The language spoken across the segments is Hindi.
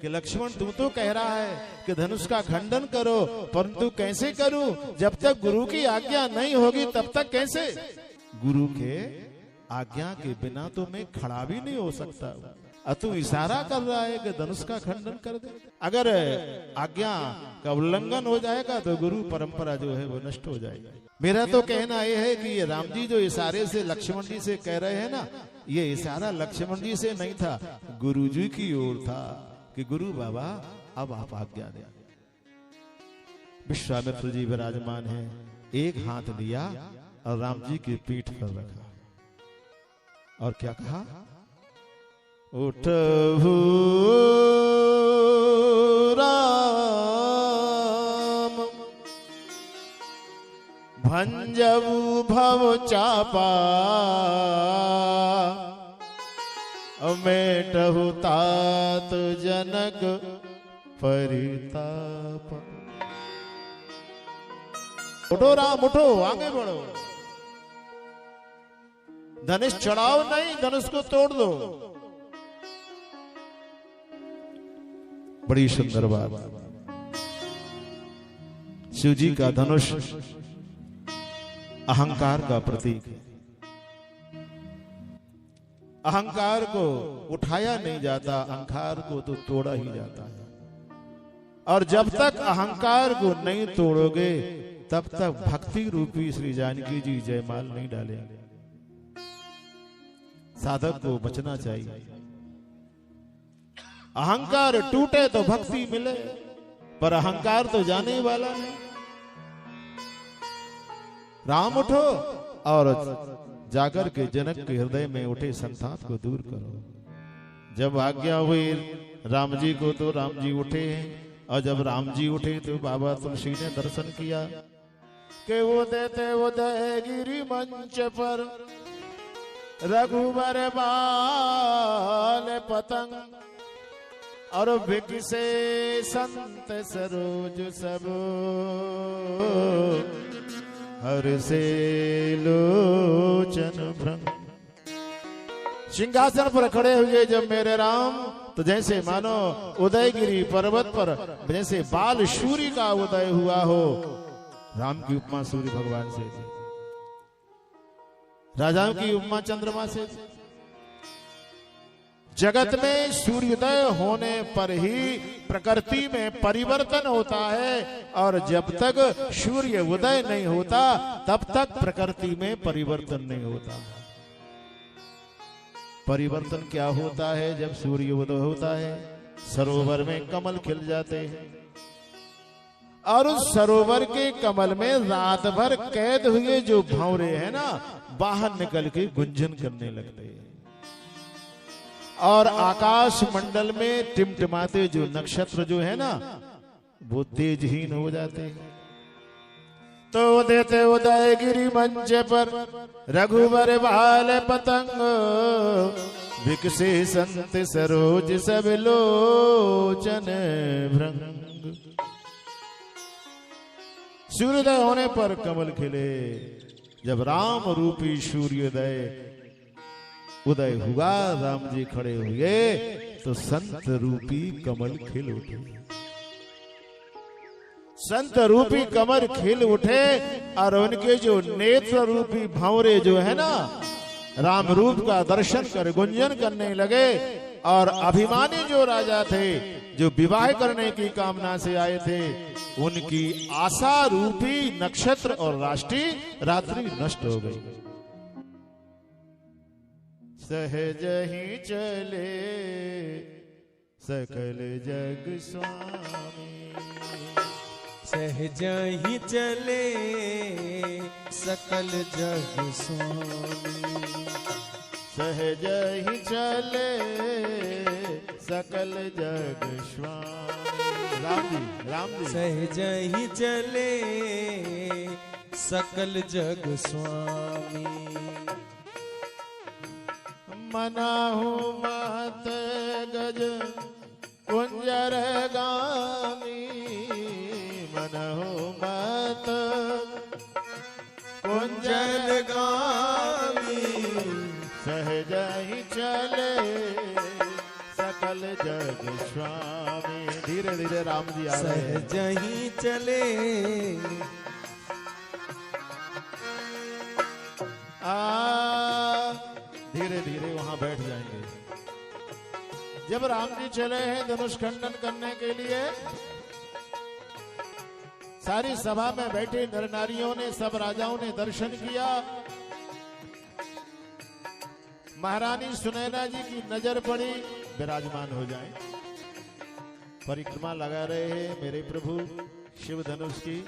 कि लक्ष्मण तू तो कह रहा है कि धनुष का खंडन करो, परंतु कैसे करूं? जब तक गुरु की आज्ञा नहीं होगी तब तक कैसे? गुरु के आज्ञा के बिना तो मैं खड़ा भी नहीं हो सकता। तू इशारा कर रहा है कि धनुष का खंडन कर दे। अगर आज्ञा का उल्लंघन हो जाएगा तो गुरु परंपरा जो है वो नष्ट हो जाएगी। मेरा तो कहना यह है कि ये राम जी जो इशारे से लक्ष्मण जी से कह रहे हैं ना, ये इशारा लक्ष्मण जी से नहीं था, गुरु जी की ओर था कि गुरु बाबा अब आप आज्ञा दें। विश्वामित्र जी विराजमान है, एक हाथ लिया और राम जी की पीठ पर रखा और क्या कहा? उठहु राम भंजऊ भव चापा, मेटहु तात जनक परिताप। उठो राम उठो, आगे बढ़ो, धनुष चढ़ाओ नहीं, धनुष को तोड़ दो। बड़ी सुंदर बात। शिव जी का धनुष अहंकार का प्रतीक है। अहंकार को उठाया नहीं जाता, अहंकार को तो तोड़ा ही जाता है। और जब तक अहंकार को नहीं तोड़ोगे तब तक भक्ति रूपी श्री जानकी जी जयमाल नहीं डालेंगे। साधक को बचना चाहिए। अहंकार टूटे तो भक्ति मिले, पर अहंकार तो जाने ही वाला नहीं। राम उठो और जाकर के जनक के हृदय में उठे संताप को दूर करो। जब आज्ञा हुई राम जी को तो राम जी उठे, और जब राम जी उठे तो बाबा तुलसी ने दर्शन किया कि वो देते उदय गिरी मंच पर रघुबर बाल पतंग, और विकसे संत सरोज सब हर से लोचन भ्रंग। सिंहासन पर खड़े हुए जब मेरे राम, तो जैसे मानो उदयगिरी पर्वत पर जैसे बाल सूर्य का उदय हुआ हो। राम की उपमा सूर्य भगवान से, राजाओं की उपमा चंद्रमा से। जगत में सूर्योदय होने पर ही प्रकृति में परिवर्तन होता है, और जब तक सूर्य उदय नहीं होता तब तक प्रकृति में परिवर्तन नहीं होता। परिवर्तन क्या होता है? जब सूर्य उदय होता है सरोवर में कमल खिल जाते हैं, और उस सरोवर के कमल में रात भर कैद हुए जो भंवरे हैं ना, बाहर निकल के गुंजन करने लगते हैं। और आकाश मंडल में टिमटिमाते जो नक्षत्र जो है ना, वो तेजहीन हो जाते हैं। तो देते उदय गिरी मंच पर रघुबर बाल पतंग, विकसे संत सरोज सब लोचन भृंग। सूर्योदय होने पर कमल खिले। जब राम रूपी सूर्योदय उदय हुआ, राम जी खड़े हुए, तो संत रूपी कमल खिल उठे। संत रूपी कमल खिल उठे, और उनके जो नेत्र रूपी भंवरे जो है ना, राम रूप का दर्शन कर गुंजन करने लगे। और अभिमानी जो राजा थे, जो विवाह करने की कामना से आए थे, उनकी आशा रूपी नक्षत्र और रात्रि नष्ट हो गई। सहज ही चले सकल जग स्वामी, सहज ही चले सकल जग स्वामी, सहज ही चले सकल जग स्वामी। राम जी सहज ही चले सकल जग स्वामी। मनाहु महत गज कुंजर गामी, मनहु महत कुंजर गामी। सहज ही चले सकल जग स्वामी, धीरे धीरे राम जी आ रहे हैं। सहज ही चले धीरे धीरे वहां बैठ जाएंगे। जब राम जी चले हैं धनुष खंडन करने के लिए, सारी सभा में बैठे नर नारियों ने, सब राजाओं ने दर्शन किया। महारानी सुनैना जी की नजर पड़ी, विराजमान हो जाए। परिक्रमा लगा रहे हैं मेरे प्रभु शिव धनुष की,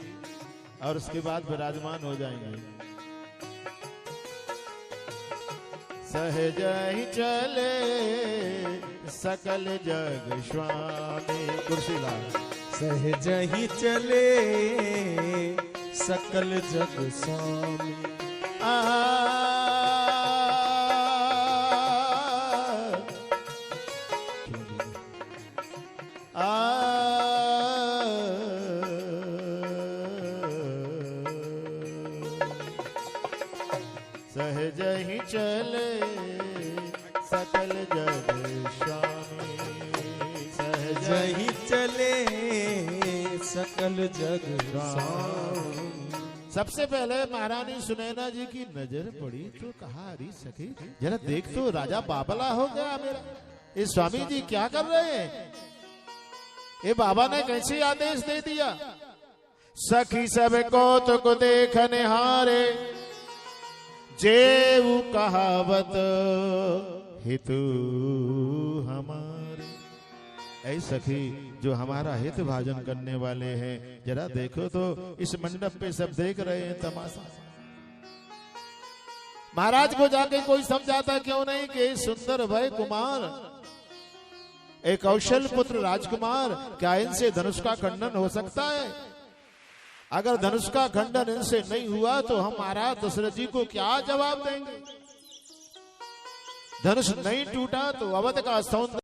और उसके बाद विराजमान हो जाएंगे। सहज ही चले सकल जग स्वामी। कुर्सी ला। सहज ही चले सकल जग स्वामी। सहज ही चले सकल जग स्वामी। सहज ही चले सकल जग स्वामी। सबसे पहले महारानी सुनैना जी की नजर पड़ी तो कहा, अरे सखी जरा देख तो, राजा बाबला हो गया मेरा। ये स्वामी जी क्या कर रहे हैं? ये बाबा ने कैसे आदेश दे दिया? सखी सब कौतुक देख निहारे, जेऊ कहावत हितु हमारे। ऐ सखी जो हमारा हित भाजन करने वाले हैं, जरा देखो तो इस मंडप पे सब देख रहे हैं तमाशा। महाराज को जाके कोई समझाता क्यों नहीं कि सुंदर भय कुमार, एक कौशल पुत्र राजकुमार, क्या इनसे धनुष का खंडन हो सकता है? अगर धनुष का खंडन इनसे नहीं हुआ तो हम महाराज दशरथ जी को क्या जवाब देंगे? धनुष नहीं टूटा तो अवध का सौंदर्य